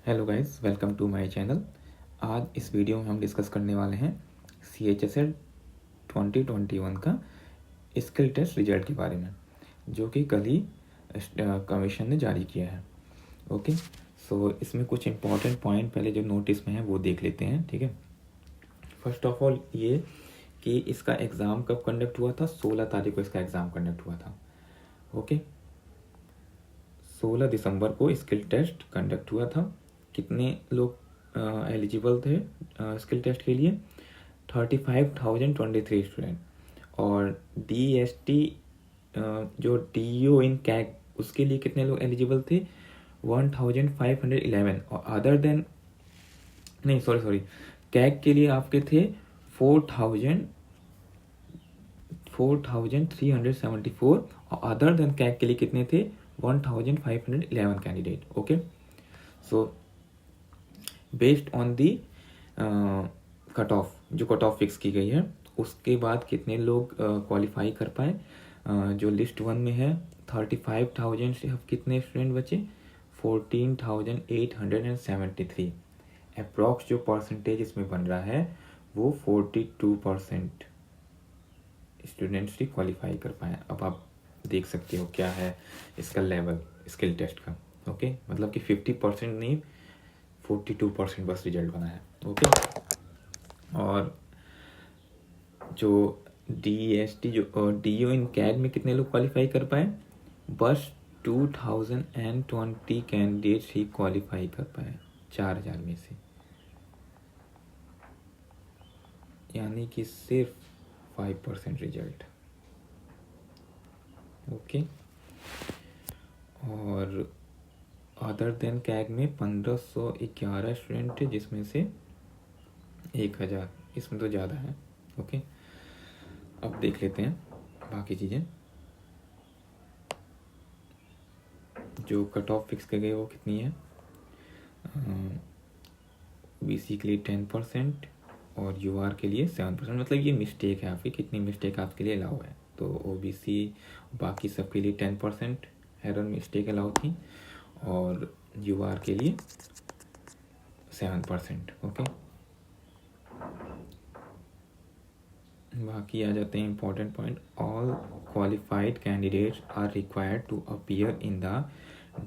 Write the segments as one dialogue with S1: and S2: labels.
S1: Hello guys, welcome to my channel. आज इस video में हम डिस्कस करने वाले हैं CHSL 2021 का स्किल टेस्ट रिजल्ट के बारे में, जो कि कल ही कमीशन ने जारी किया है। ओके, सो इसमें कुछ इंपॉर्टेंट पॉइंट पहले जो नोटिस में है वो देख लेते हैं। ठीक है, फर्स्ट ऑफ ऑल ये कि इसका एग्ज़ाम कब कंडक्ट हुआ था। 16 तारीख को इसका एग्ज़ाम कंडक्ट हुआ था। ओके, 16 दिसंबर को स्किल टेस्ट कंडक्ट हुआ था। कितने लोग एलिजिबल थे स्किल टेस्ट के लिए? 35,023 स्टूडेंट। और DST जो DO इन कैग उसके लिए कितने लोग एलिजिबल थे? 1,511। और अदर देन नहीं, सॉरी, कैग के लिए आपके थे 4,374। और अदर देन कैग के लिए कितने थे? 1,511 candidate. Okay, so based on the cut off, जो कट ऑफ फिक्स की गई है, उसके बाद कितने लोग क्वालिफाई कर पाए? जो लिस्ट 1 में है 35,000 से अब कितने स्टूडेंट बचे? 14,873। अप्रॉक्स जो परसेंटेज इसमें बन रहा है वो 42% स्टूडेंट्स ही क्वालिफाई कर पाए। अब आप देख सकते हो क्या है इसका लेवल स्किल टेस्ट का। ओके, मतलब कि 50% नहीं, 42% बस रिजल्ट बना है। ओके, और जो DST जो DO इन कैग में कितने लोग क्वालिफाई कर पाए? बस 2020 कैंडिडेट्स ही क्वालिफाई कर पाए 4,000 में से, यानी कि सिर्फ 5% रिजल्ट। ओके, और अदर देन कैग में 1,511 स्टूडेंट थे, जिसमें से 1,000, इसमें तो ज़्यादा है। ओके, अब देख लेते हैं बाकी चीज़ें। जो कट ऑफ फिक्स कर गए वो कितनी है? BC के लिए 10% और UR के लिए 7%। मतलब ये मिस्टेक है आपकी, कितनी मिस्टेक आपके लिए अलाउ है। तो OBC बाकी सब के लिए 10% एरर मिस्टेक अलाउ थी, और UR के लिए 7%। ओके, बाकी आ जाते हैं important point. All qualified candidates are required to appear in the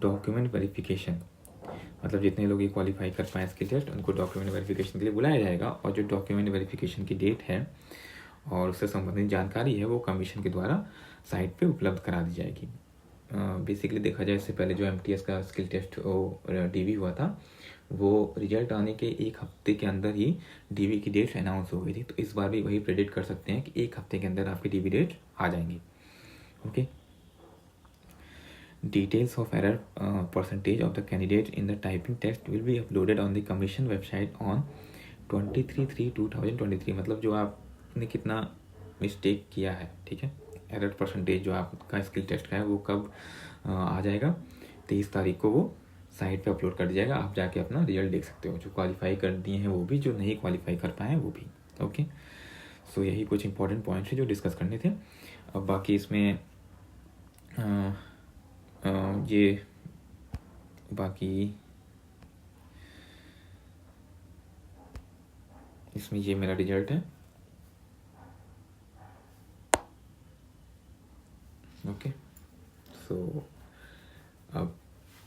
S1: document verification. मतलब जितने लोग ये क्वालिफाई कर पाए इसके टेस्ट, उनको डॉक्यूमेंट वेरिफिकेशन के लिए बुलाया जाएगा। और जो डॉक्यूमेंट वेरिफिकेशन की डेट है और उससे संबंधित जानकारी है वो कमीशन के द्वारा साइट पे उपलब्ध करा दी जाएगी। बेसिकली देखा जाए, इससे पहले जो MTS का स्किल टेस्ट DV हुआ था, वो रिजल्ट आने के एक हफ्ते के अंदर ही DV की डेट अनाउंस हो गई थी। तो इस बार भी वही प्रेडिक्ट कर सकते हैं कि एक हफ्ते के अंदर आपकी DV डेट आ जाएंगी। Okay, details of error percentage of the candidate in the typing test will be uploaded on the commission website on 23/3/2023। मतलब जो आपने कितना मिस्टेक किया है, ठीक है, एरर परसेंटेज जो आपका स्किल टेस्ट का है वो कब आ जाएगा? 23 तारीख को वो साइट पे अपलोड कर दिया जाएगा। आप जाके अपना रिजल्ट देख सकते हो, जो क्वालिफाई कर दिए हैं वो भी, जो नहीं क्वालिफाई कर पाए हैं वो भी। ओके, सो यही कुछ इंपॉर्टेंट पॉइंट्स हैं जो डिस्कस करने थे। अब बाकी इसमें ये बाकी इसमें ये मेरा रिजल्ट है। ओके, सो अब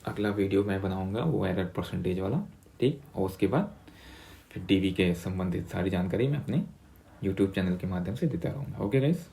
S1: अगला वीडियो मैं बनाऊंगा वो एरर परसेंटेज वाला, ठीक। और उसके बाद फिर DV के संबंधित सारी जानकारी मैं अपने YouTube चैनल के माध्यम से देता रहूँगा। Okay guys.